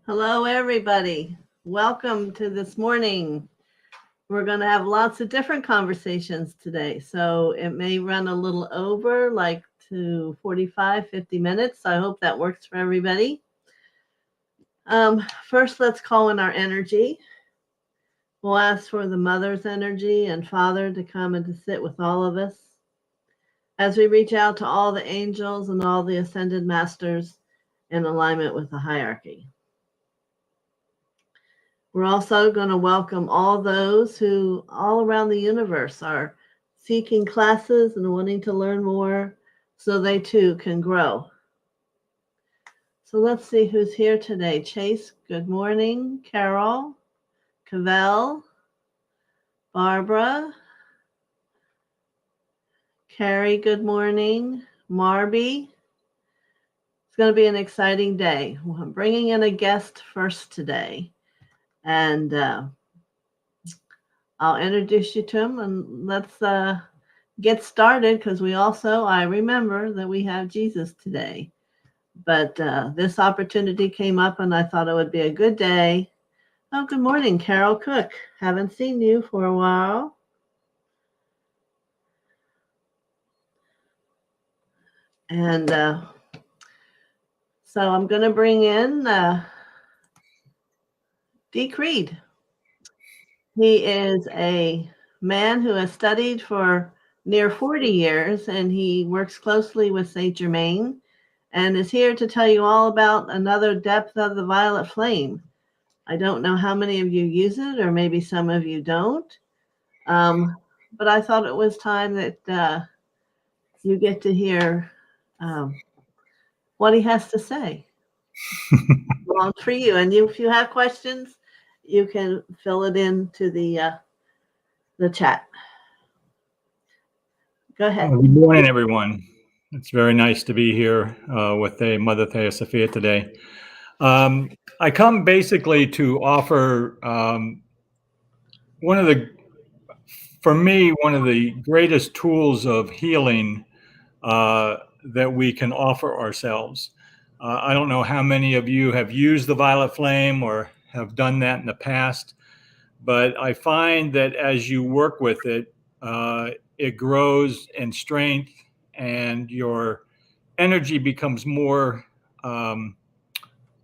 Hello, everybody. Welcome to this morning. We're going to have lots of different conversations today. So it may run a little over, like to 45, 50 minutes. I hope that works for everybody. First, let's call in our energy. We'll ask for the Mother's energy and Father to come and to sit with all of us as we reach out to all the angels and all the ascended masters in alignment with the hierarchy. We're also going to welcome all those who all around the universe are seeking classes and wanting to learn more so they too can grow. So let's see who's here today. Chase, good morning. Carol, Cavell, Barbara, Carrie, good morning. Marby. It's going to be an exciting day. I'm bringing in a guest first today. And I'll introduce you to him and let's get started because I remember that we have Jesus today. But this opportunity came up and I thought it would be a good day. Oh, good morning, Carol Cook. Haven't seen you for a while. And so I'm going to bring in Dee Creed. He is a man who has studied for near 40 years, and he works closely with Saint Germain and is here to tell you all about another depth of the violet flame. I don't know how many of you use it, or maybe some of you don't, but I thought it was time that you get to hear what he has to say. Belongs for you. And if you have questions, you can fill it into the chat. Go ahead. Good morning, everyone. It's very nice to be here with Mother TheoSophia today. I come basically to offer one of the greatest tools of healing that we can offer ourselves. I don't know how many of you have used the violet flame or have done that in the past, but I find that as you work with it, it grows in strength and your energy becomes more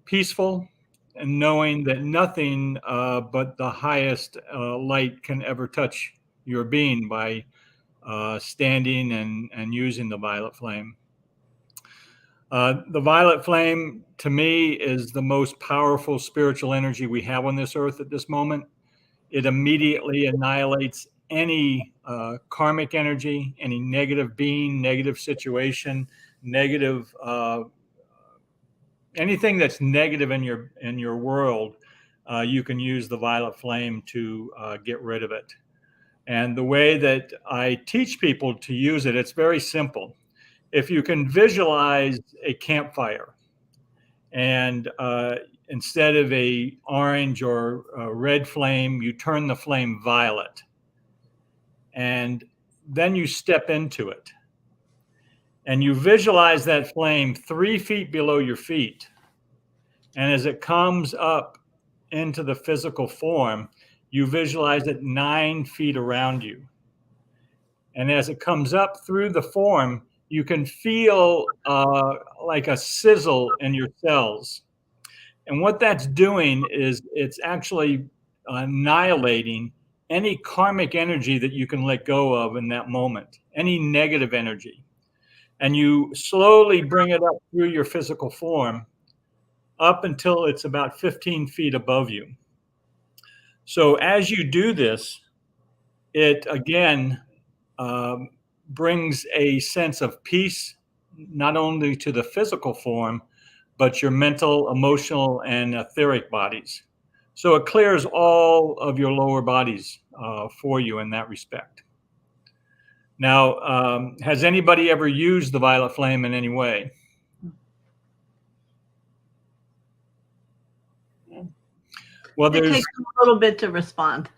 peaceful, and knowing that nothing but the highest light can ever touch your being by standing and using the violet flame. The violet flame, to me, is the most powerful spiritual energy we have on this earth at this moment. It immediately annihilates any karmic energy, any negative being, negative situation, negative anything that's negative in your world. You can use the violet flame to get rid of it. And the way that I teach people to use it, it's very simple. If you can visualize a campfire, and instead of a orange or a red flame, you turn the flame violet, and then you step into it, and you visualize that flame 3 feet below your feet. And as it comes up into the physical form, you visualize it 9 feet around you. And as it comes up through the form, you can feel like a sizzle in your cells. And what that's doing is it's actually annihilating any karmic energy that you can let go of in that moment, any negative energy. And you slowly bring it up through your physical form up until it's about 15 feet above you. So as you do this, it again brings a sense of peace, not only to the physical form, but your mental, emotional, and etheric bodies. So it clears all of your lower bodies for you in that respect. Now, has anybody ever used the violet flame in any way? Well, it takes a little bit to respond.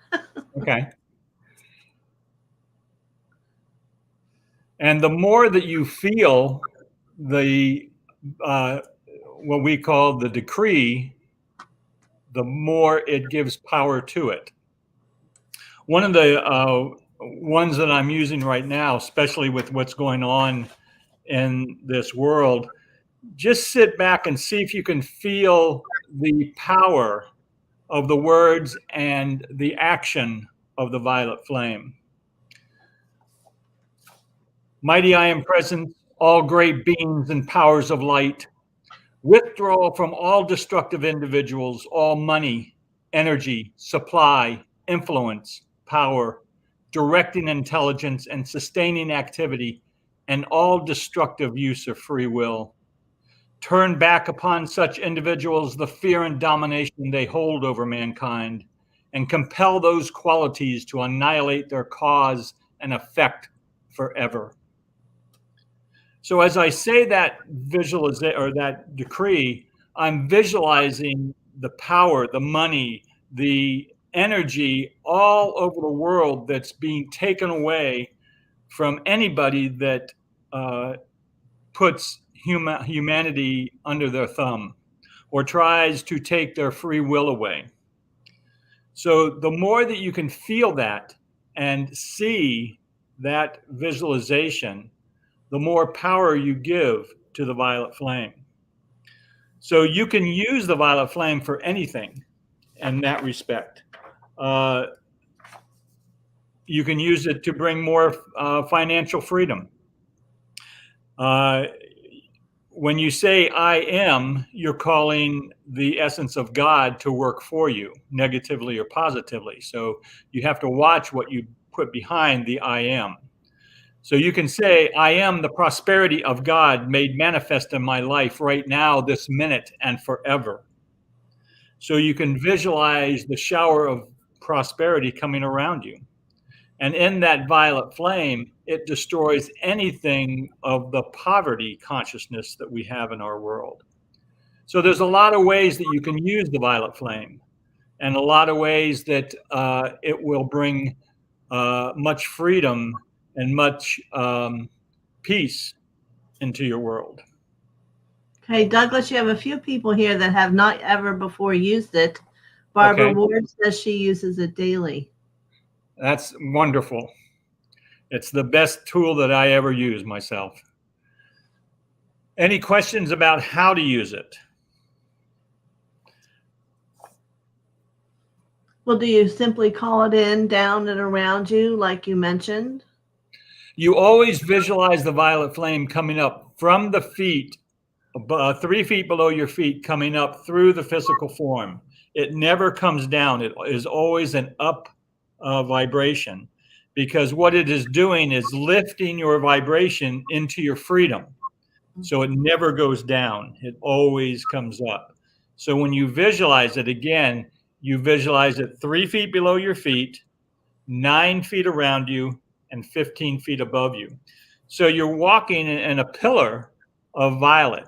Okay. And the more that you feel the what we call the decree, the more it gives power to it. One of the ones that I'm using right now, especially with what's going on in this world, just sit back and see if you can feel the power of the words and the action of the violet flame. Mighty I am present, all great beings and powers of light. Withdraw from all destructive individuals, all money, energy, supply, influence, power, directing intelligence, and sustaining activity, and all destructive use of free will. Turn back upon such individuals the fear and domination they hold over mankind, and compel those qualities to annihilate their cause and effect forever. So as I say that visualization or that decree, I'm visualizing the power, the money, the energy all over the world that's being taken away from anybody that puts humanity under their thumb or tries to take their free will away. So the more that you can feel that and see that visualization, the more power you give to the violet flame. So you can use the violet flame for anything in that respect. You can use it to bring more financial freedom. When you say I am, you're calling the essence of God to work for you, negatively or positively. So you have to watch what you put behind the I am. So you can say, I am the prosperity of God made manifest in my life right now, this minute, and forever. So you can visualize the shower of prosperity coming around you. And in that violet flame, it destroys anything of the poverty consciousness that we have in our world. So there's a lot of ways that you can use the violet flame, and a lot of ways that it will bring much freedom and much peace into your world. Okay, Douglas, you have a few people here that have not ever before used it. Barbara Okay. Ward says she uses it daily. That's wonderful. It's the best tool that I ever use myself. Any questions about how to use it? Well, do you simply call it in, down, and around you, like you mentioned? You always visualize the violet flame coming up from the feet, 3 feet below your feet, coming up through the physical form. It never comes down. It is always an up vibration, because what it is doing is lifting your vibration into your freedom. So it never goes down. It always comes up. So when you visualize it again, you visualize it 3 feet below your feet, 9 feet around you, and 15 feet above you. So you're walking in a pillar of violet.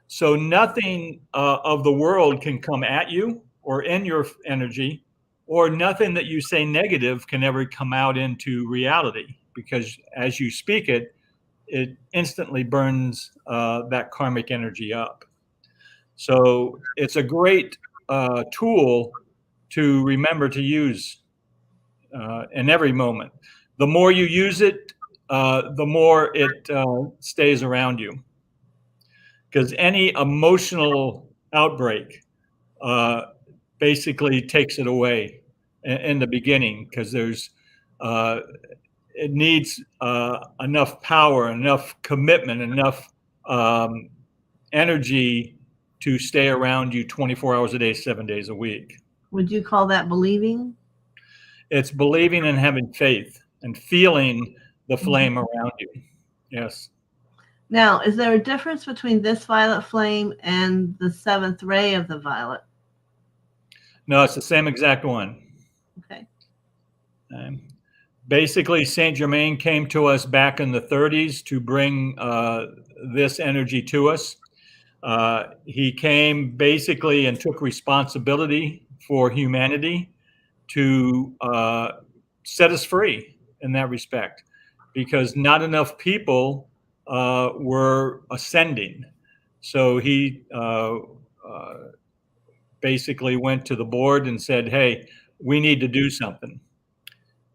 So nothing of the world can come at you or in your energy, or nothing that you say negative can ever come out into reality, because as you speak it, it instantly burns that karmic energy up. So it's a great tool to remember to use in every moment. The more you use it, the more it stays around you. Because any emotional outbreak basically takes it away in the beginning, because it needs enough power, enough commitment, enough energy to stay around you 24 hours a day, 7 days a week. Would you call that believing? It's believing and having faith and feeling the flame around you. Yes. Now, is there a difference between this violet flame and the seventh ray of the violet? No, it's the same exact one. Okay. Basically, Saint Germain came to us back in the 30s to bring this energy to us. He came basically and took responsibility for humanity to set us free in that respect, because not enough people were ascending. So he basically went to the board and said, hey, we need to do something.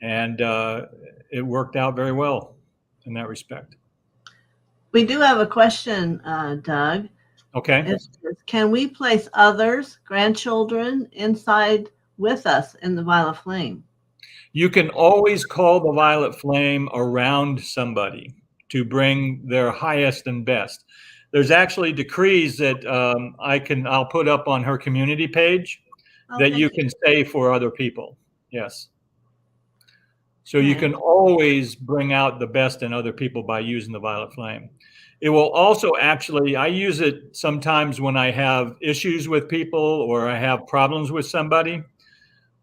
And it worked out very well in that respect. We do have a question, Doug. Okay. It says, can we place others, grandchildren, inside with us in the violet flame? You can always call the violet flame around somebody to bring their highest and best. There's actually decrees that I'll put up on her community page that you can say for other people. Yes. So you can always bring out the best in other people by using the violet flame. It will also actually, I use it sometimes when I have issues with people or I have problems with somebody.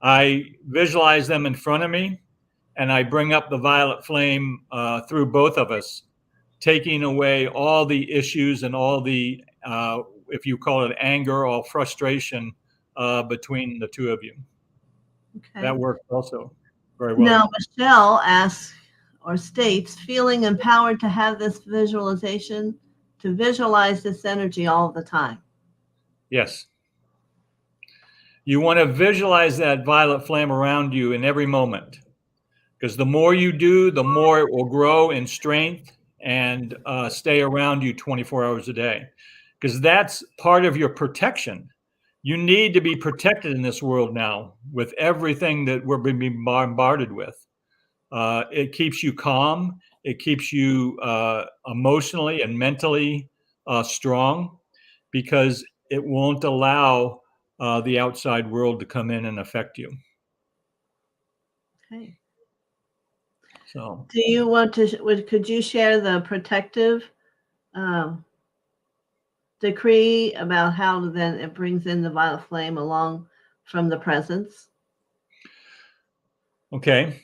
I visualize them in front of me and I bring up the violet flame through both of us, taking away all the issues and all the, if you call it anger or frustration between the two of you. Okay. That works also very well. Now, Michelle asks or states, feeling empowered to have this visualization, to visualize this energy all the time. Yes. You want to visualize that violet flame around you in every moment, because the more you do, the more it will grow in strength and stay around you 24 hours a day, because that's part of your protection. You need to be protected in this world now with everything that we're being bombarded with. It keeps you calm. It keeps you emotionally and mentally strong, because it won't allow the outside world to come in and affect you. Okay. So, do you want to? Could you share the protective decree about how then it brings in the violet flame along from the presence? okay.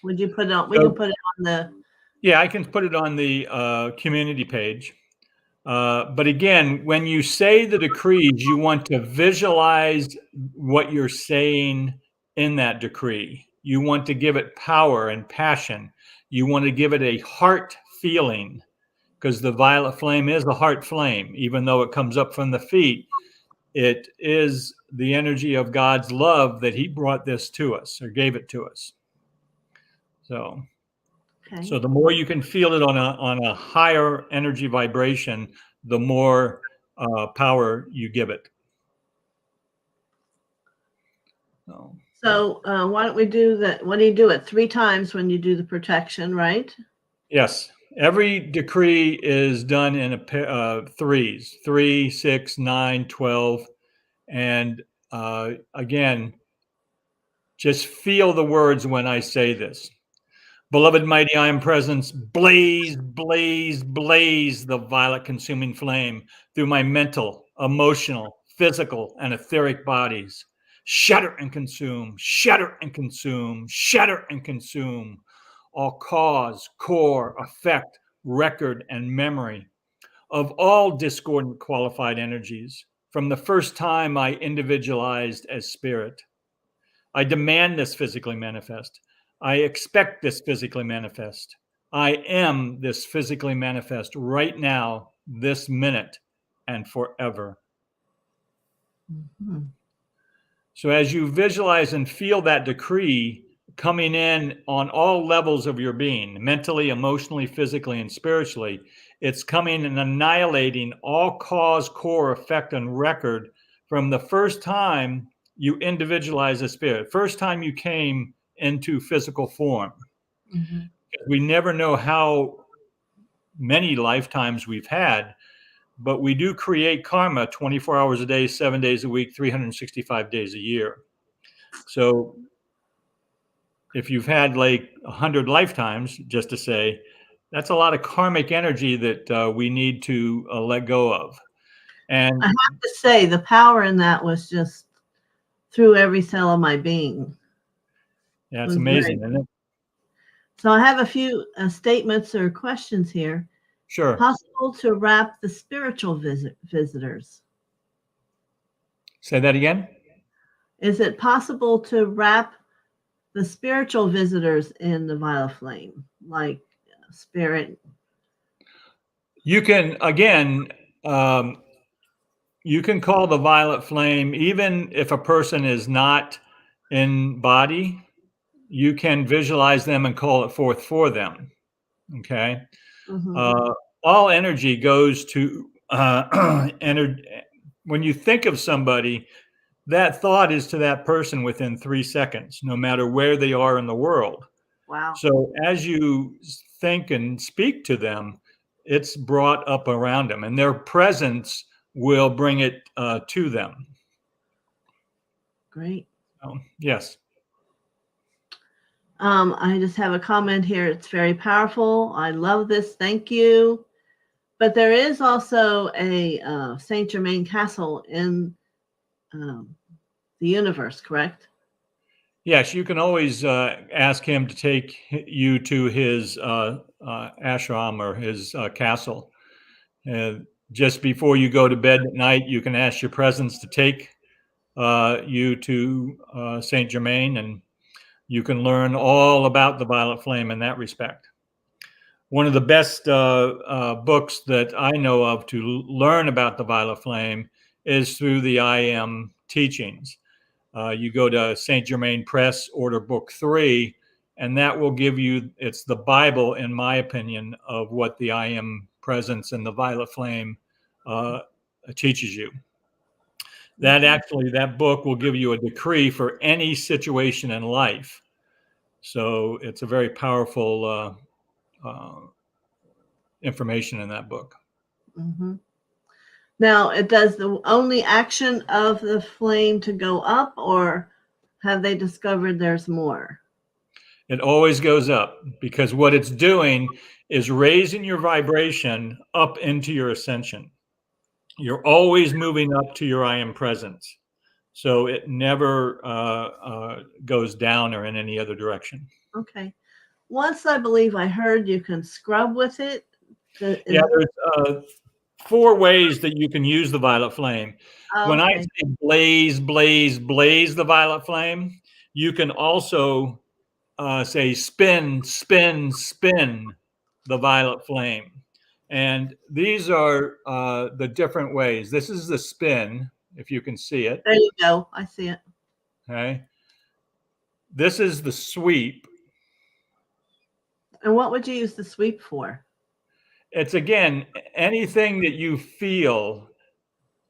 Would you put it on? We can put it on the. Yeah, I can put it on the community page. But again, when you say the decrees, you want to visualize what you're saying in that decree. You want to give it power and passion. You want to give it a heart feeling, because the violet flame is a heart flame. Even though it comes up from the feet, it is the energy of God's love that he brought this to us or gave it to us. So the more you can feel it on a higher energy vibration, the more power you give it. So why don't we do that? What do you do it 3 times when you do the protection, right? Yes. Every decree is done in threes: 3, 6, 9, 12. And again, just feel the words when I say this. Beloved mighty I am presence, blaze, blaze, blaze the violet consuming flame through my mental, emotional, physical, and etheric bodies. Shatter and consume, shatter and consume, shatter and consume all cause, core, effect, record, and memory of all discordant qualified energies from the first time I individualized as spirit. I demand this physically manifest. I expect this physically manifest. I am this physically manifest right now, this minute, and forever. Mm-hmm. So as you visualize and feel that decree coming in on all levels of your being, mentally, emotionally, physically, and spiritually, it's coming and annihilating all cause, core, effect, and record from the first time you individualize a spirit, first time you came into physical form. Mm-hmm. We never know how many lifetimes we've had, but we do create karma 24 hours a day, 7 days a week, 365 days a year. So if you've had like 100 lifetimes, just to say, that's a lot of karmic energy that we need to let go of. And I have to say, the power in that was just through every cell of my being. Yeah, it's amazing, isn't it? So I have a few statements or questions here. Sure. Possible to wrap the spiritual visitors? Say that again? Is it possible to wrap the spiritual visitors in the violet flame, like spirit? You can, again, you can call the violet flame, even if a person is not in body, you can visualize them and call it forth for them. Okay. Mm-hmm. All energy goes to when you think of somebody, that thought is to that person within 3 seconds, no matter where they are in the world. Wow. So as you think and speak to them, it's brought up around them, and their presence will bring it to them. Great. Yes. I just have a comment here. It's very powerful. I love this. Thank you. But there is also a Saint Germain Castle in the universe, correct? Yes, you can always ask him to take you to his ashram or his castle. Just before you go to bed at night, you can ask your presence to take you to Saint Germain, and you can learn all about the violet flame in that respect. One of the best books that I know of to learn about the violet flame is through the I Am teachings. You go to Saint Germain Press, order book 3, and that will give you, it's the Bible, in my opinion, of what the I Am presence and the violet flame teaches you. That book will give you a decree for any situation in life. So it's a very powerful information in that book. Mm-hmm. Now, it does the only action of the flame to go up, or have they discovered there's more? It always goes up, because what it's doing is raising your vibration up into your ascension. You're always moving up to your I Am presence. So it never goes down or in any other direction. Okay. Once I believe I heard you can scrub with it. Yeah, there's 4 ways that you can use the violet flame. When I Okay. say blaze, blaze, blaze the violet flame, you can also say spin, spin, spin the violet flame. And these are the different ways. This is the spin, if you can see it. There you go. I see it. Okay. This is the sweep. And what would you use the sweep for? It's, again, anything that you feel.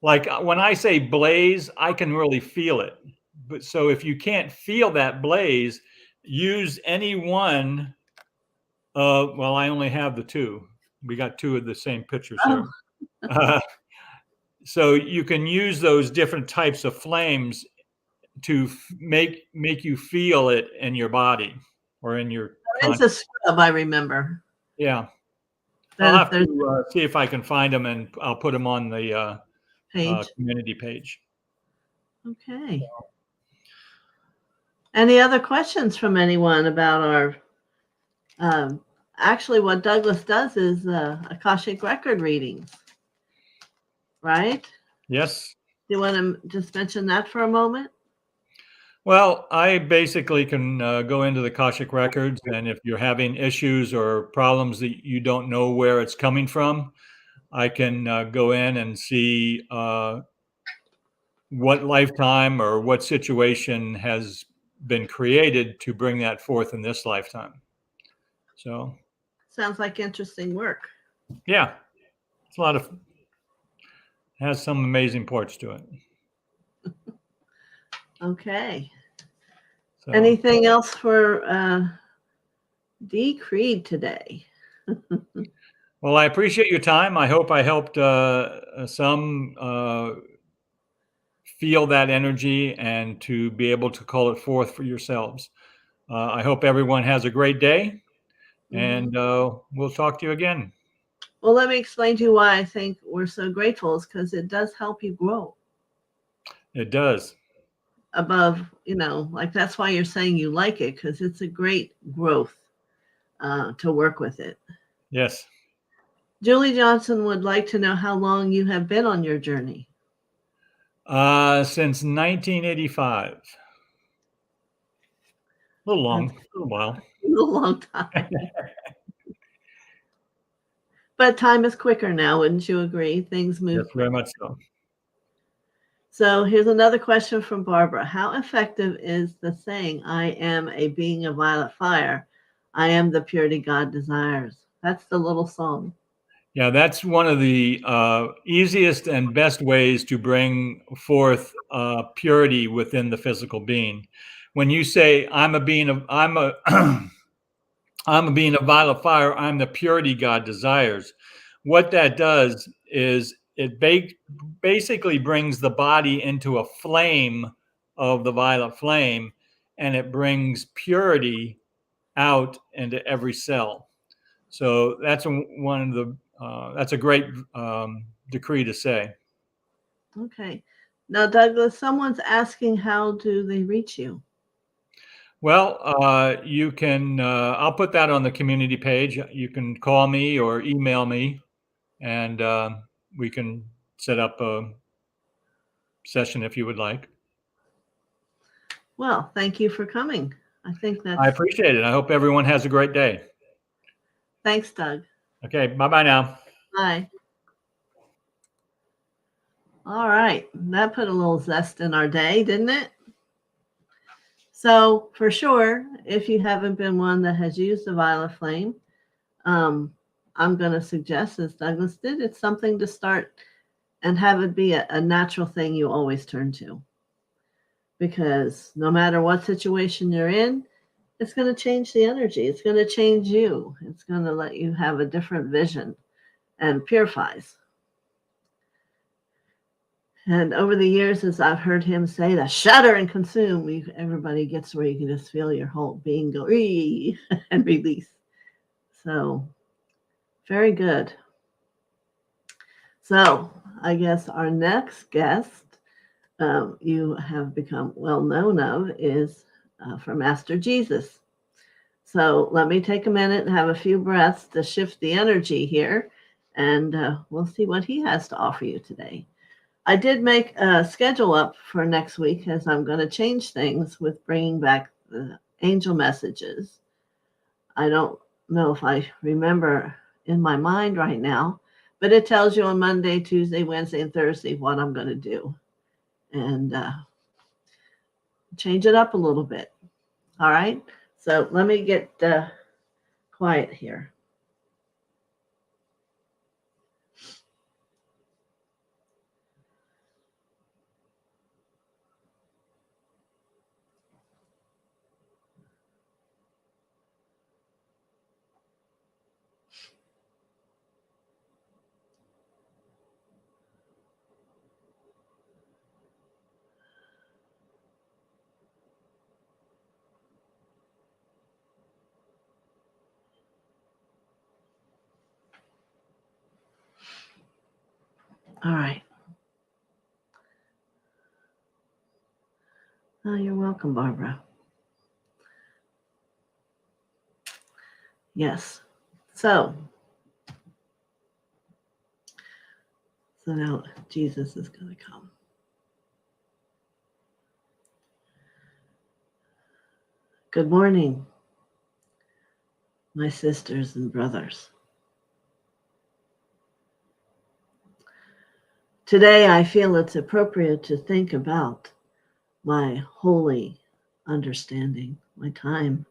Like when I say blaze, I can really feel it. But so if you can't feel that blaze, use any one. Well, I only have the 2. We got 2 of the same pictures Oh, here. So you can use those different types of flames to make you feel it in your body or in your it's a scrub, I remember. Yeah. That I'll if have there's to see if I can find them, and I'll put them on the page. community page. Okay. Any other questions from anyone about our actually what Douglas does is Akashic record readings, right? Yes. Do you want to just mention that for a moment? Well, I basically can go into the Akashic records, and if you're having issues or problems that you don't know where it's coming from, I can go in and see what lifetime or what situation has been created to bring that forth in this lifetime. So, Sounds like interesting work. yeah, it's a lot of, has some amazing parts to it. Okay. So, Anything else for D. Creed today? well, I appreciate your time. I hope I helped some feel that energy and to be able to call it forth for yourselves. I hope everyone has a great day, and we'll talk to you again. Well, let me explain to you why I think we're so grateful is because it does help you grow It does. above, like that's why you're saying you like it, because it's a great growth to work with it. Yes. Julie Johnson would like to know how long you have been on your journey. Since 1985. A little long, a little while. A long time. But time is quicker now, wouldn't you agree? Things move Yes, very quicker. much so. So here's another question from Barbara. How effective is the saying, I am a being of violet fire? I am the purity God desires. That's the little song. Yeah, that's one of the easiest and best ways to bring forth purity within the physical being. When you say, "I'm a being of, I'm a, I'm a being of violet fire. I'm the purity God desires," what that does is it basically brings the body into a flame of the violet flame, and it brings purity out into every cell. So that's one of the that's a great decree to say. Okay. Now, Douglas, someone's asking, how do they reach you? Well, you can. I'll put that on the community page. You can call me or email me, and we can set up a session if you would like. Well, thank you for coming. I think I that's, appreciate it. I hope everyone has a great day. thanks, Doug. Okay, bye bye now. Bye. All right. That put a little zest in our day, didn't it? So, for sure, if you haven't been one that has used the violet flame, I'm going to suggest, as Douglas did, it's something to start and have it be a natural thing you always turn to. Because no matter what situation you're in, it's going to change the energy. It's going to change you. It's going to let you have a different vision and purifies. And over the years, as I've heard him say that shatter and consume, everybody gets where you can just feel your whole being go and release. So, very good. So, I guess our next guest you have become well known of is for Master Jesus. So, let me take a minute and have a few breaths to shift the energy here, and we'll see what he has to offer you today. I did make a schedule up for next week as I'm going to change things with bringing back the angel messages. I don't know if I remember in my mind right now, but it tells you on Monday, Tuesday, Wednesday, and Thursday what I'm going to do and change it up a little bit. All right. So let me get quiet here. All right. Oh, you're welcome, Barbara. Yes. So now Jesus is going to come. Good morning, my sisters and brothers. Today, I feel it's appropriate to think about my holy understanding, my time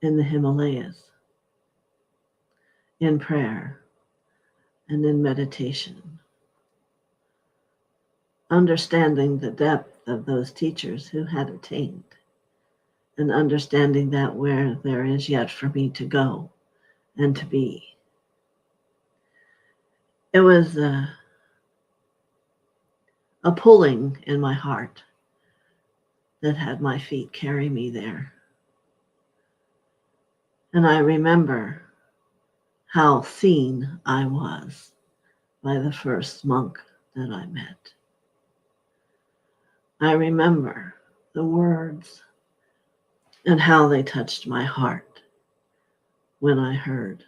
in the Himalayas, in prayer and in meditation, understanding the depth of those teachers who had attained, and understanding that where there is yet for me to go and to be. It was a pulling in my heart that had my feet carry me there. And I remember how seen I was by the first monk that I met. I remember the words and how they touched my heart when I heard.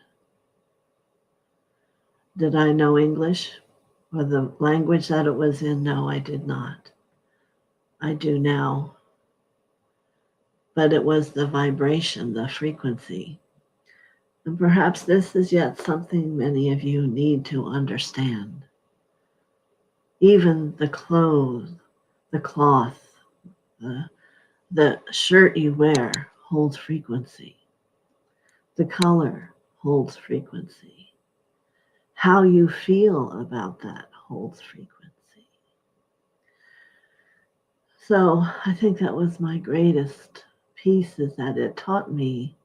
Did I know English or the language that it was in? No, I did not. I do now. But it was the vibration, the frequency. And perhaps this is yet something many of you need to understand. Even the clothes, the cloth, the shirt you wear holds frequency. The color holds frequency. How you feel about that holds frequency. So I think that was my greatest piece, is that it taught me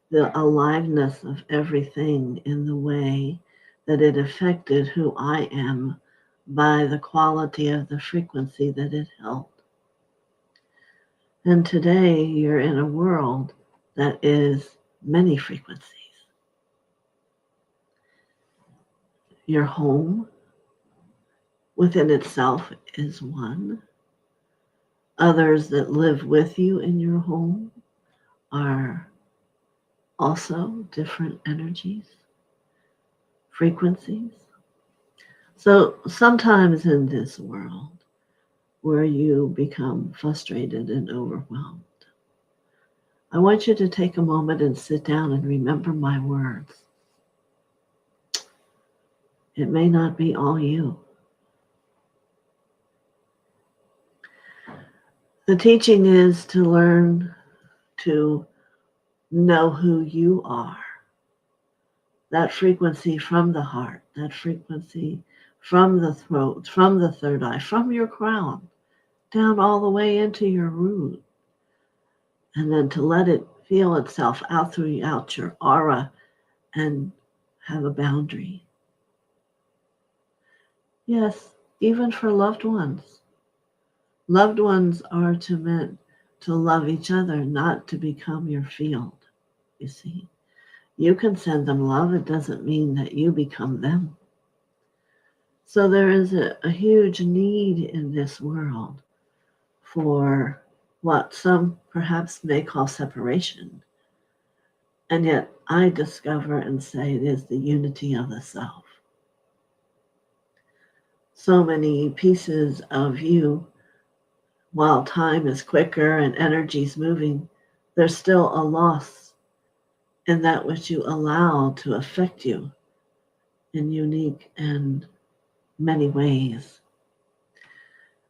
the aliveness of everything in the way that it affected who I am by the quality of the frequency that it held. And today you're in a world that is many frequencies. Your home within itself is one. Others that live with you in your home are also different energies, frequencies. So sometimes in this world where you become frustrated and overwhelmed, I want you to take a moment and sit down and remember my words. It may not be all you. The teaching is to learn to know who you are. That frequency from the heart, that frequency from the throat, from the third eye, from your crown, down all the way into your root. And then to let it feel itself out throughout your aura and have a boundary. Yes, even for loved ones. Loved ones are meant to love each other, not to become your field, you see. You can send them love. It doesn't mean that you become them. So there is a huge need in this world for what some perhaps may call separation. And yet I discover and say it is the unity of the self. So many pieces of you, while time is quicker and energy's moving, there's still a loss in that which you allow to affect you in unique and many ways.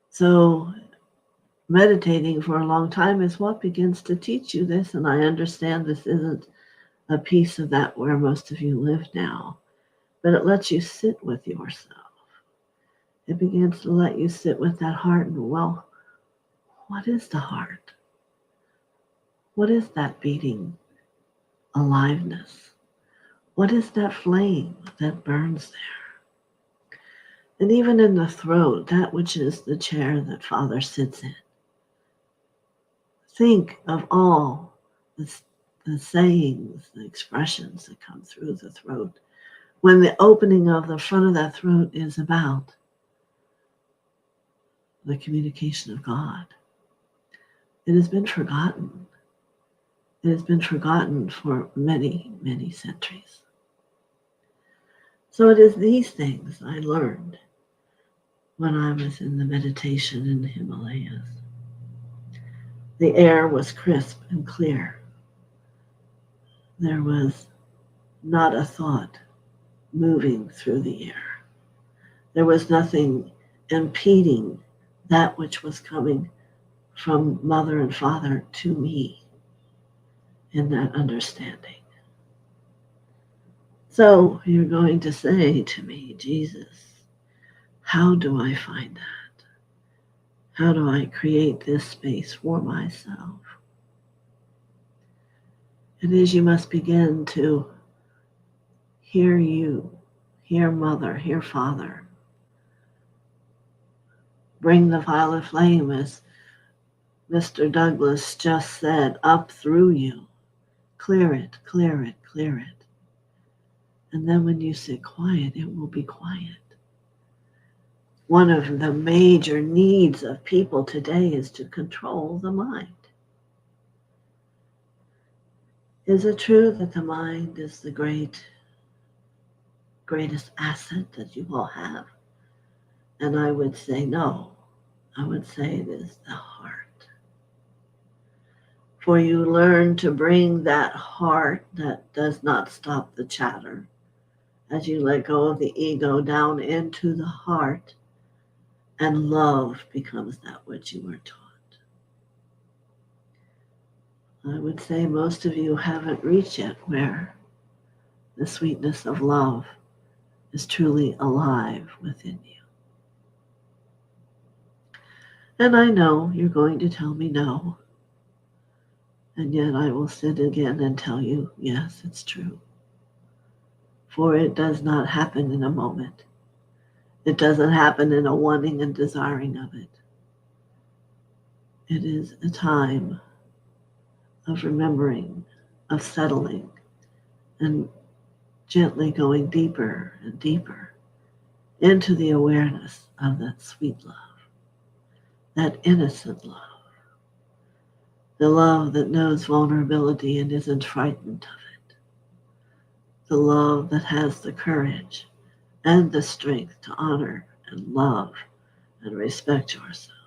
So meditating for a long time is what begins to teach you this, and I understand this isn't a piece of that where most of you live now, but it lets you sit with yourself. It begins to let you sit with that heart and, well, what is the heart? What is that beating aliveness? What is that flame that burns there? And even in the throat, that which is the chair that Father sits in. Think of all the sayings, the expressions that come through the throat when the opening of the front of that throat is about the communication of God. It has been forgotten. It has been forgotten for many, many centuries. So it is these things I learned when I was in the meditation in the Himalayas. The air was crisp and clear. There was not a thought moving through the air. There was nothing impeding that which was coming from Mother and Father to me in that understanding. So you're going to say to me, Jesus, how do I find that? How do I create this space for myself? It is you must begin to hear you, hear Mother, hear Father. Bring the violet flame, as Mr. Douglas just said, up through you. Clear it, clear it, clear it. And then when you sit quiet, it will be quiet. One of the major needs of people today is to control the mind. Is it true that the mind is the greatest asset that you all have? And I would say no. I would say it is the heart. For you learn to bring that heart that does not stop the chatter as you let go of the ego down into the heart and love becomes that which you were taught. I would say most of you haven't reached yet where the sweetness of love is truly alive within you. And I know you're going to tell me no, and yet I will sit again and tell you, yes, it's true. For it does not happen in a moment. It doesn't happen in a wanting and desiring of it. It is a time of remembering, of settling, and gently going deeper and deeper into the awareness of that sweet love, that innocent love, the love that knows vulnerability and isn't frightened of it, the love that has the courage and the strength to honor and love and respect yourself.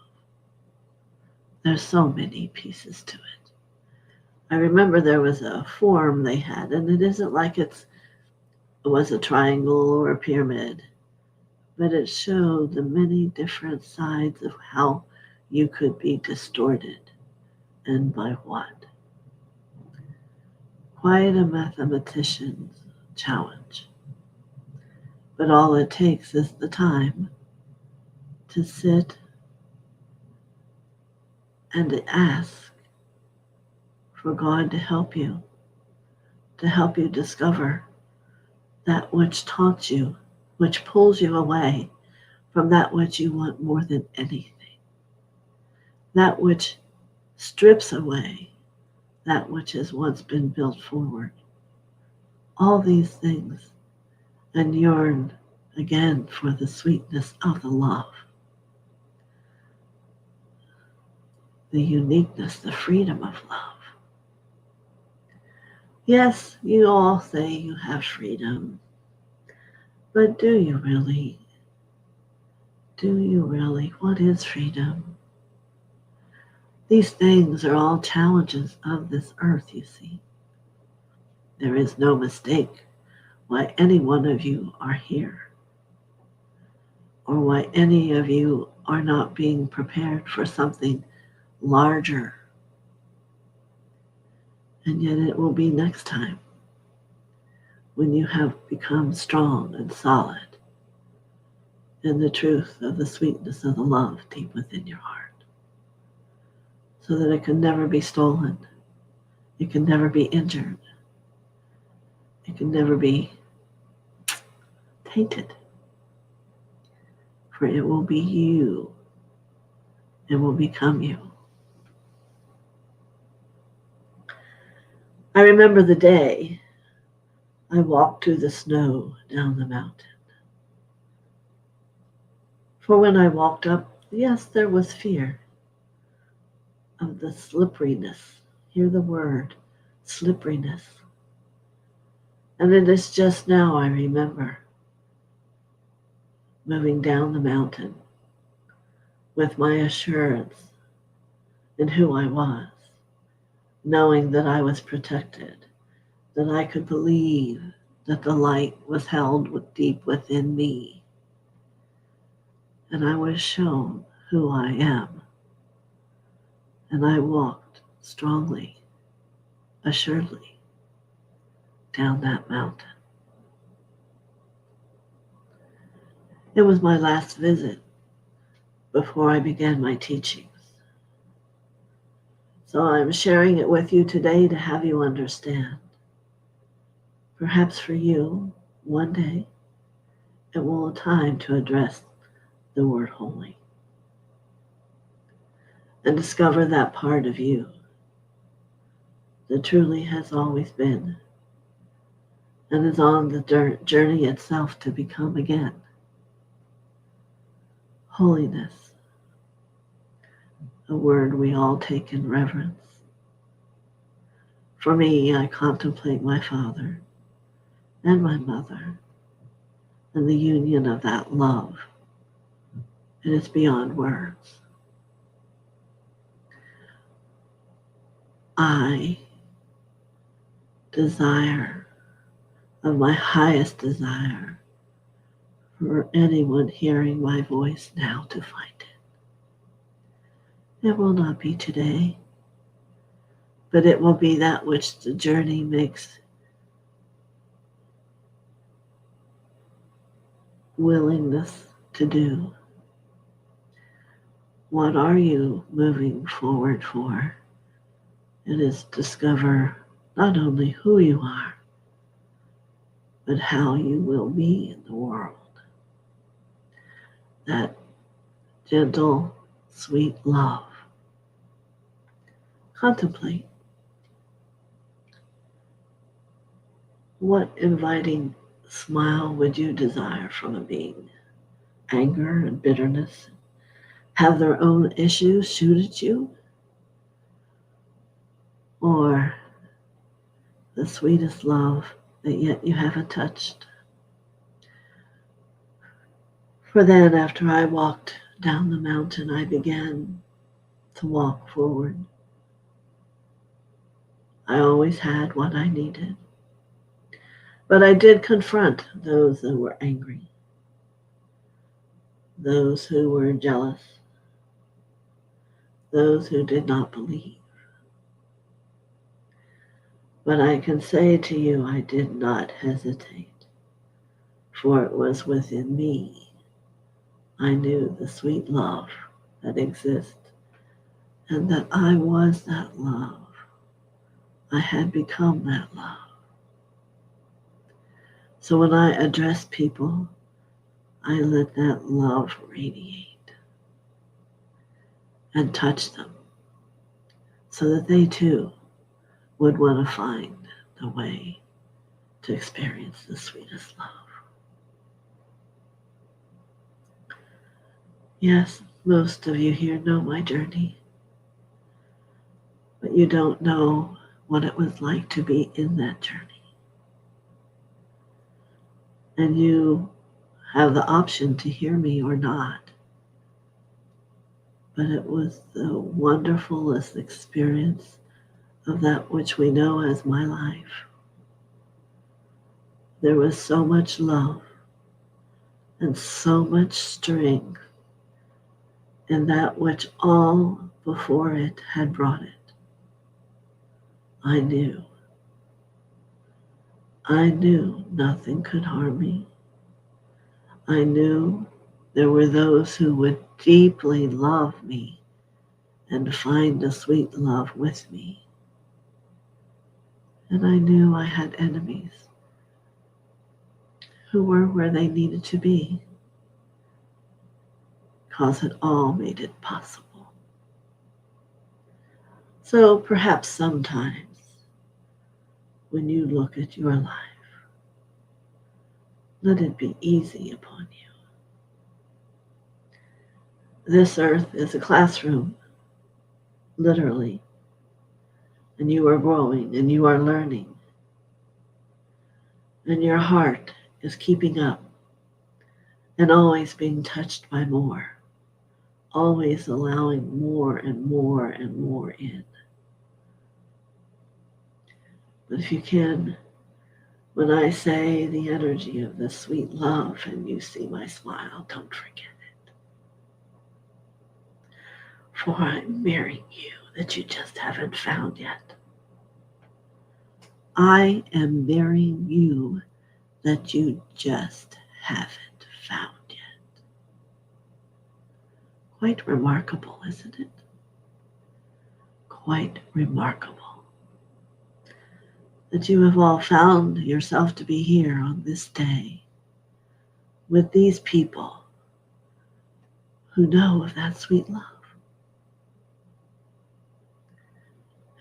There's so many pieces to it. I remember there was a form they had, and it isn't like it was a triangle or a pyramid, but it showed the many different sides of how you could be distorted and by what. Quite a mathematician's challenge. But all it takes is the time to sit and to ask for God to help you discover that which taunts you, which pulls you away from that which you want more than anything, that which strips away that which has once been built forward. All these things, and yearn again for the sweetness of the love, the uniqueness, the freedom of love. Yes, you all say you have freedom, but do you really? Do you really? What is freedom? These things are all challenges of this earth, you see. There is no mistake why any one of you are here, or why any of you are not being prepared for something larger. And yet it will be next time when you have become strong and solid in the truth of the sweetness of the love deep within your heart, so that it can never be stolen, it can never be injured, it can never be tainted, for it will be you, it will become you. I remember the day I walked through the snow down the mountain. For when I walked up, yes, there was fear of the slipperiness. Hear the word, slipperiness. And it is just now I remember moving down the mountain with my assurance in who I was, knowing that I was protected, that I could believe that the light was held deep within me, and I was shown who I am. And I walked strongly, assuredly, down that mountain. It was my last visit before I began my teachings. So I'm sharing it with you today to have you understand. Perhaps for you, one day, it will be time to address the word holy and discover that part of you that truly has always been and is on the journey itself to become again. Holiness, a word we all take in reverence. For me, I contemplate my father and my mother and the union of that love. It is beyond words. I desire of my highest desire for anyone hearing my voice now to find it. It will not be today, but it will be that which the journey makes willingness to do. What are you moving forward for? It is discover not only who you are, but how you will be in the world. That gentle, sweet love. Contemplate what inviting smile would you desire from a being? Anger and bitterness have their own issues shoot at you? Or the sweetest love that yet you haven't touched? For then, after I walked down the mountain, I began to walk forward. I always had what I needed. But I did confront those that were angry, those who were jealous, those who did not believe. But I can say to you, I did not hesitate, for it was within me. I knew the sweet love that exists and that I was that love. I had become that love. So when I address people, I let that love radiate and touch them so that they too would want to find the way to experience the sweetest love. Yes, most of you here know my journey, but you don't know what it was like to be in that journey. And you have the option to hear me or not. But it was the wonderfulest experience of that which we know as my life. There was so much love and so much strength in that which all before it had brought it. I knew nothing could harm me. I knew there were those who would deeply love me and find the sweet love with me. And I knew I had enemies who were where they needed to be, because it all made it possible. So perhaps sometimes when you look at your life, let it be easy upon you. This earth is a classroom, literally, and you are growing and you are learning, and your heart is keeping up and always being touched by more, always allowing more and more and more in. But if you can, when I say the energy of the sweet love and you see my smile, don't forget it. For I'm marrying you that you just haven't found yet. I am marrying you that you just haven't found yet. Quite remarkable, isn't it? Quite remarkable that you have all found yourself to be here on this day with these people who know of that sweet love.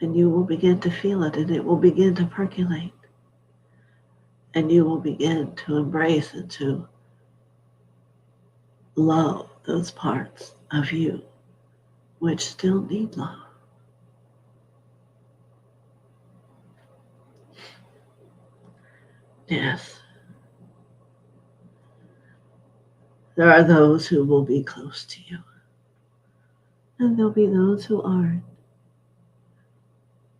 And you will begin to feel it, and it will begin to percolate. And you will begin to embrace and to love those parts of you which still need love. Yes. There are those who will be close to you, and there'll be those who aren't.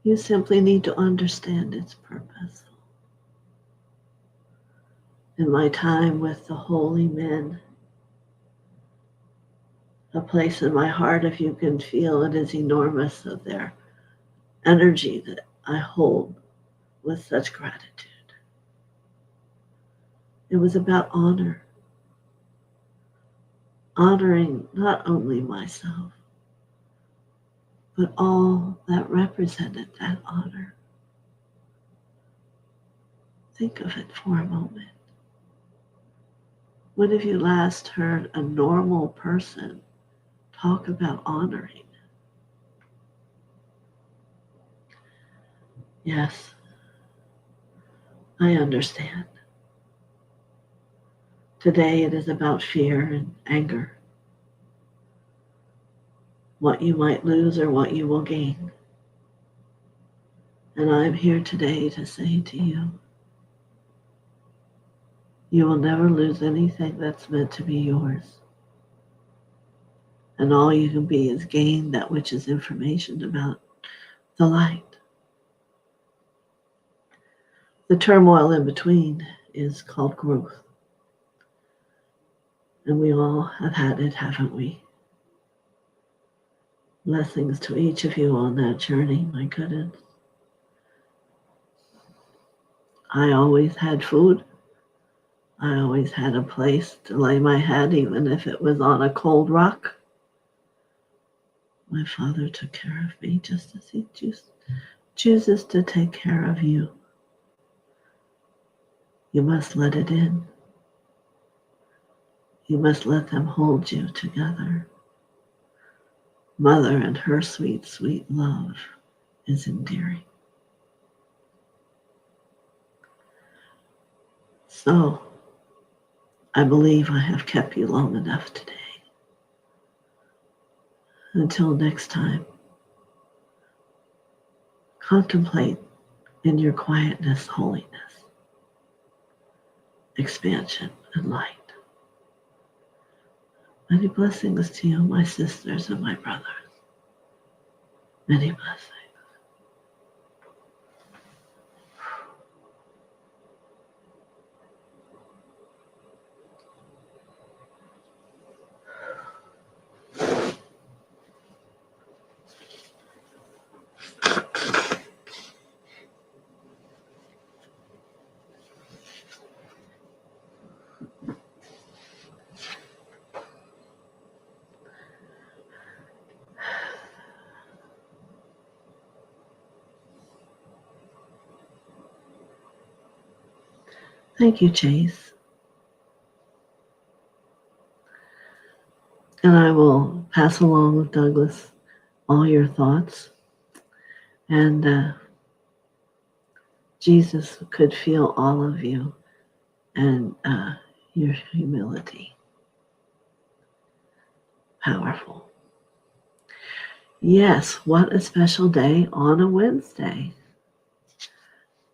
You simply need to understand its purpose. in my time with the holy men. A place in my heart, if you can feel it, is enormous of their energy that I hold with such gratitude. It was about honoring not only myself, but all that represented that honor. Think of it for a moment. When have you last heard a normal person talk about honoring? Yes, I understand. Today it is about fear and anger. What you might lose or what you will gain. And I'm here today to say to you, you will never lose anything that's meant to be yours. And all you can be is gain that which is information about the light. The turmoil in between is called growth. And we all have had it, haven't we? Blessings to each of you on that journey, my goodness. I always had food. I always had a place to lay my head, even if it was on a cold rock. My Father took care of me just as He chooses to take care of you. You must let it in. You must let them hold you together. Mother and her sweet, sweet love is endearing. So, I believe I have kept you long enough today. Until next time, contemplate in your quietness, holiness, expansion, and light. Many blessings to you, my sisters and my brothers. Many blessings. Thank you, Chase. And I will pass along with Douglas all your thoughts. And Jesus could feel all of you and your humility. Powerful. Yes, what a special day on a Wednesday.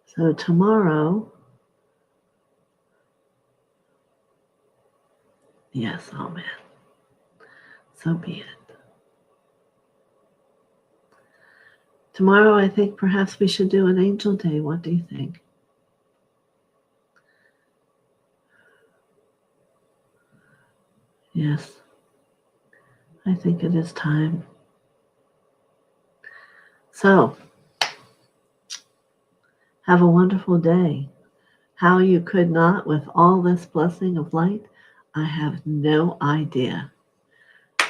So tomorrow, yes, amen. So be it. Tomorrow, I think perhaps we should do an angel day. What do you think? Yes, I think it is time. So, have a wonderful day. How you could not with all this blessing of light, I have no idea.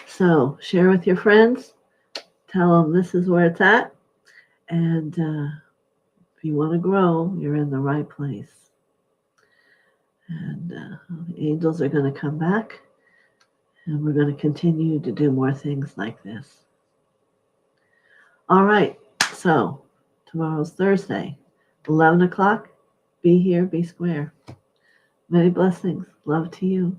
So, share with your friends. Tell them this is where it's at. And if you want to grow, you're in the right place. And the angels are going to come back. And we're going to continue to do more things like this. All right. So, tomorrow's Thursday, 11 o'clock. Be here, be square. Many blessings. Love to you.